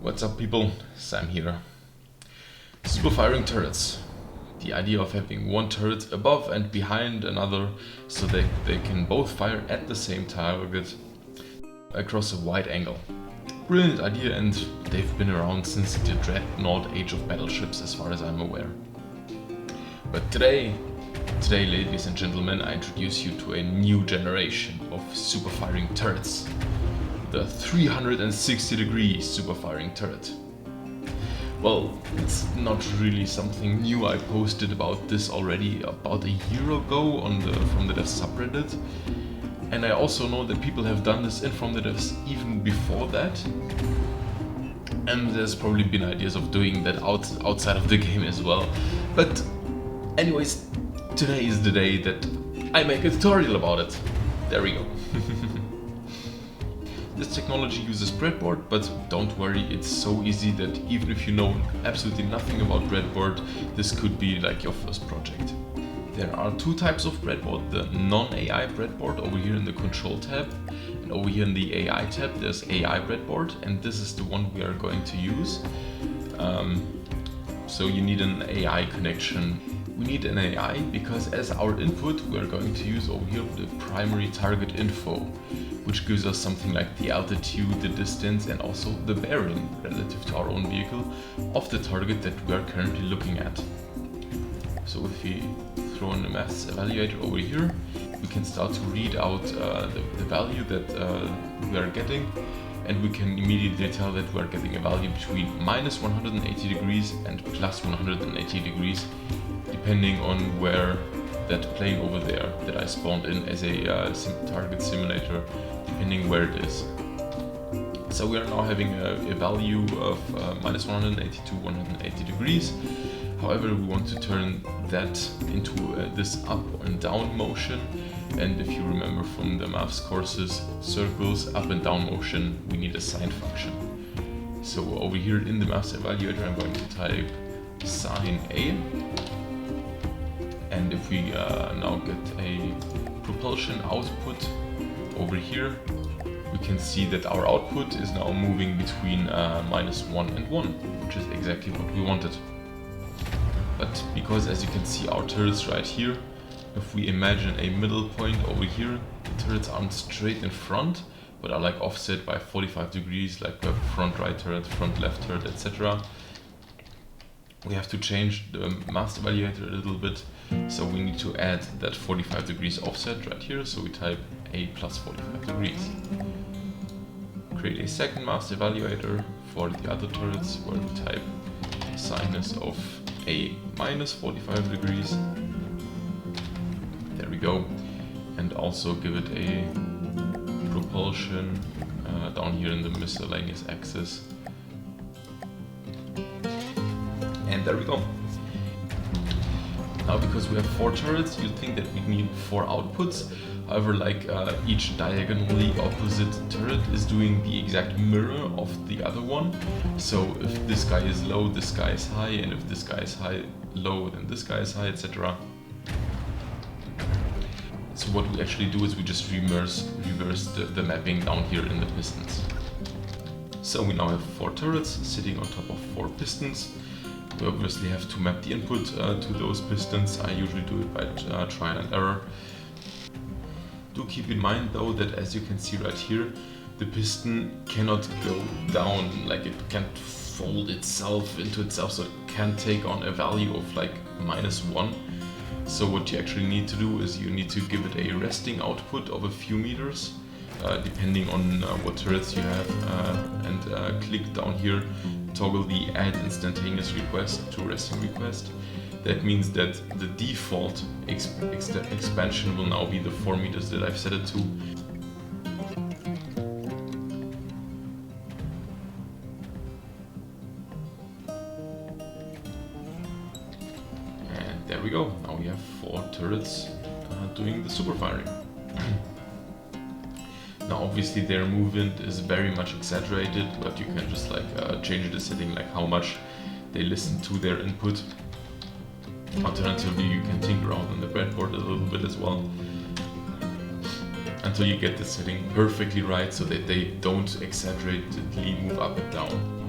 What's up people, Sam here. Superfiring turrets. The idea of having one turret above and behind another so they can both fire at the same target across a wide angle. Brilliant idea, and they've been around since the Dreadnought age of battleships as far as I'm aware. But today ladies and gentlemen, I introduce you to a new generation of superfiring turrets. The 360-degree superfiring turret. Well, it's not really something new. I posted about this already about a year ago from the devs subreddit. And I also know that people have done this in from the devs even before that. And there's probably been ideas of doing that outside of the game as well. But anyways, today is the day that I make a tutorial about it. There we go. This technology uses breadboard, but don't worry, it's so easy that even if you know absolutely nothing about breadboard, this could be like your first project. There are two types of breadboard: the non-AI breadboard over here in the control tab, and over here in the AI tab there's AI breadboard, and this is the one we are going to use. So you need an AI connection. We need an AI because as our input we are going to use over here the primary target info, which gives us something like the altitude, the distance, and also the bearing relative to our own vehicle of the target that we are currently looking at. So if we throw in the mass evaluator over here, we can start to read out the value that we are getting, and we can immediately tell that we are getting a value between minus 180 degrees and plus 180 degrees, depending on where that plane over there that I spawned in as a target simulator, depending where it is. So we are now having a value of minus 180 to 180 degrees. However, we want to turn that into this up and down motion. And if you remember from the maths courses, circles, up and down motion, we need a sine function. So over here in the maths evaluator, I'm going to type sine A. And if we now get a propulsion output over here, we can see that our output is now moving between minus 1 and 1, which is exactly what we wanted. But because, as you can see, our turrets right here, if we imagine a middle point over here, the turrets aren't straight in front, but are like offset by 45 degrees, like we have front right turret, front left turret, etc. We have to change the mass evaluator a little bit, so we need to add that 45 degrees offset right here, so we type A plus 45 degrees. Create a second mass evaluator for the other turrets, where we type sinus of A minus 45 degrees. There we go. And also give it a propulsion down here in the miscellaneous axis. And there we go. Now, because we have 4 turrets, you'd think that we need 4 outputs. However, like each diagonally opposite turret is doing the exact mirror of the other one. So if this guy is low, this guy is high, and if this guy is low, then this guy is high, etc. So what we actually do is we just reverse the mapping down here in the pistons. So we now have 4 turrets sitting on top of 4 pistons. We obviously have to map the input to those pistons. I usually do it by trial and error. Do keep in mind though that, as you can see right here, the piston cannot go down, like it can't fold itself into itself, so it can take on a value of like minus 1. So what you actually need to do is you need to give it a resting output of a few meters, depending on what turrets you have, and click down here, toggle the add instantaneous request to resting request. That means that the default expansion will now be the 4 meters that I've set it to. And there we go. Now we have 4 turrets doing the superfiring. Now obviously their movement is very much exaggerated, but you can just like change the setting, like how much they listen to their input. Alternatively, you can tinker around on the breadboard a little bit as well, until you get the setting perfectly right so that they don't exaggeratedly move up and down.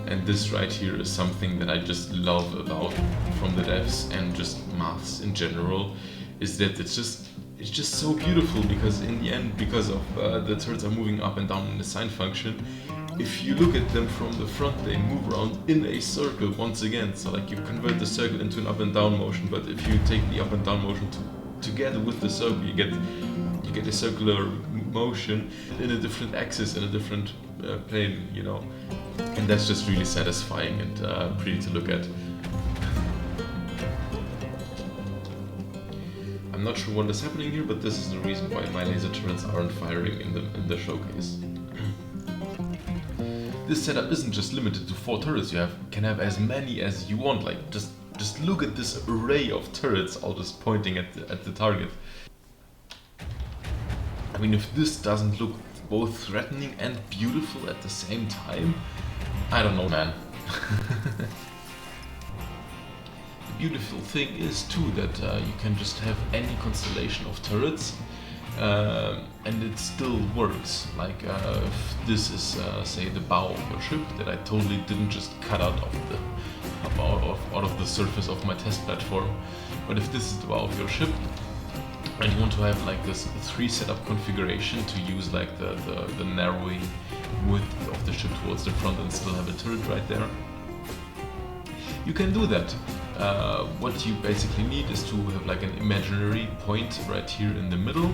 And this right here is something that I just love about from the devs and just maths in general, is that it's just so beautiful, because in the end, because of the turrets are moving up and down in the sine function, if you look at them from the front, they move around in a circle once again. So like you convert the circle into an up and down motion, but if you take the up and down motion together with the circle, you get a circular motion in a different axis, in a different plane, you know. And that's just really satisfying and pretty to look at. I'm not sure what is happening here, but this is the reason why my laser turrets aren't firing in the showcase. This setup isn't just limited to 4 turrets. You can have as many as you want. Like just look at this array of turrets, all just pointing at the target. I mean, if this doesn't look both threatening and beautiful at the same time, I don't know, man. The beautiful thing is too that you can just have any constellation of turrets and it still works. Like if this is say the bow of your ship that I totally didn't just cut out of the surface of my test platform, but if this is the bow of your ship and you want to have like this 3 setup configuration to use like the narrowing width of the ship towards the front and still have a turret right there, you can do that. What you basically need is to have like an imaginary point right here in the middle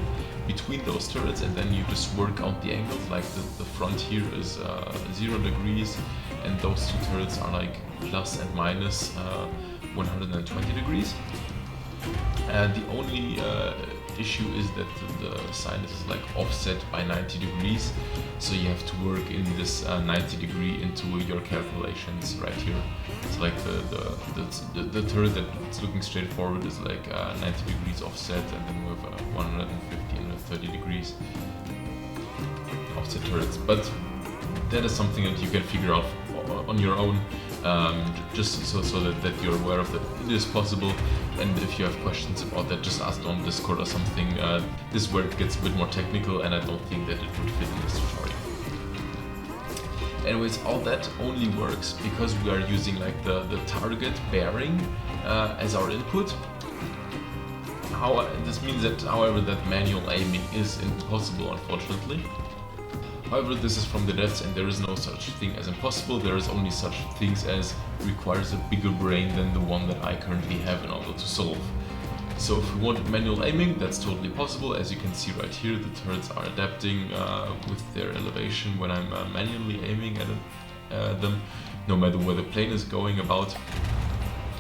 between those turrets, and then you just work out the angles. Like the front here is 0 degrees and those 2 turrets are like plus and minus 120 degrees. The only issue is that the sinus is like offset by 90 degrees, so you have to work in this 90 degree into your calculations right here. So like the turret that's looking straight forward is like 90 degrees offset, and then we have 150 and 30 degrees offset turrets. But that is something that you can figure out on your own, just so that you're aware of that it is possible. And if you have questions about that, just ask on Discord or something. This is where it gets a bit more technical, and I don't think that it would fit in this tutorial. Anyways, all that only works because we are using like the target bearing as our input. This means that, however, that manual aiming is impossible, unfortunately. However, this is from the devs and there is no such thing as impossible. There is only such things as requires a bigger brain than the one that I currently have in order to solve. So if we want manual aiming, that's totally possible. As you can see right here, the turrets are adapting with their elevation when I'm manually aiming at them, no matter where the plane is going about.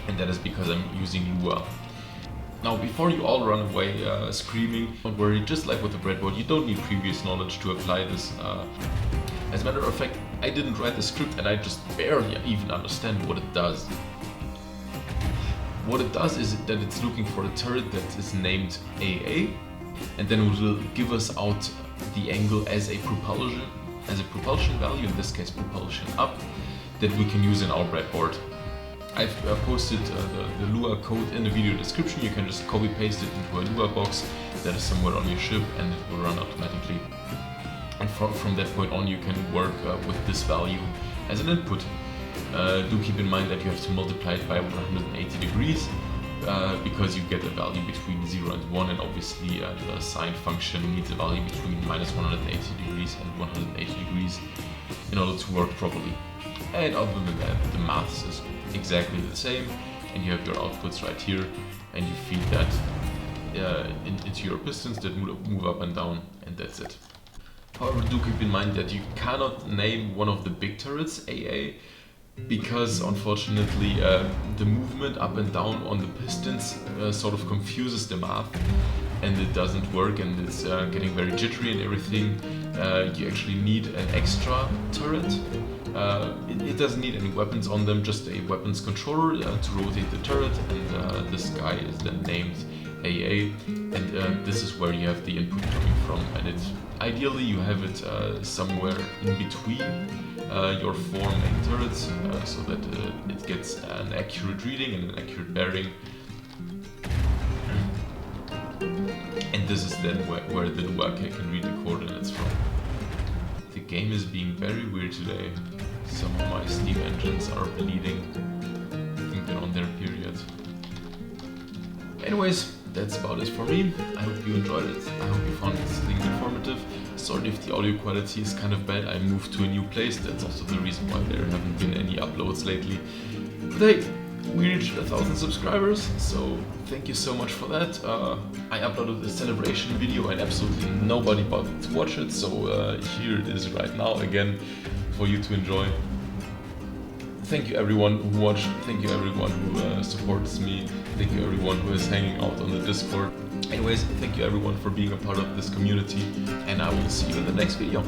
And that is because I'm using Lua. Now, before you all run away screaming, don't worry, just like with the breadboard, you don't need previous knowledge to apply this. As a matter of fact, I didn't write the script and I just barely even understand what it does. What it does is that it's looking for a turret that is named AA, and then it will give us out the angle as a propulsion value, in this case propulsion up, that we can use in our breadboard. I've posted the Lua code in the video description. You can just copy paste it into a Lua box that is somewhere on your ship and it will run automatically. And from that point on you can work with this value as an input. Do keep in mind that you have to multiply it by 180 degrees because you get a value between 0 and 1, and obviously the sine function needs a value between minus 180 degrees and 180 degrees in order to work properly. And other than that, the maths is exactly the same, and you have your outputs right here, and you feed that into your pistons that move up and down, and that's it. However, do keep in mind that you cannot name one of the big turrets AA, because unfortunately the movement up and down on the pistons sort of confuses the math, and it doesn't work, and it's getting very jittery and everything. You actually need an extra turret. It doesn't need any weapons on them, just a weapons controller to rotate the turret, and this guy is then named AA, and this is where you have the input coming from, and ideally you have it somewhere in between your 4 main turrets, so that it gets an accurate reading and an accurate bearing. And this is then where the Lua can read the coordinates from. The game is being very weird today, Some of my steam engines are bleeding. I think they're on their period. Anyways, that's about it for me. I hope you enjoyed it. I hope you found this thing informative. Sorry if the audio quality is kind of bad. I moved to a new place. That's also the reason why there haven't been any uploads lately. But hey, we reached 1,000 subscribers, so thank you so much for that. I uploaded a celebration video and absolutely nobody bothered to watch it, so here it is right now again for you to enjoy. Thank you everyone who watched, thank you everyone who supports me, thank you everyone who is hanging out on the Discord. Anyways, thank you everyone for being a part of this community, and I will see you in the next video.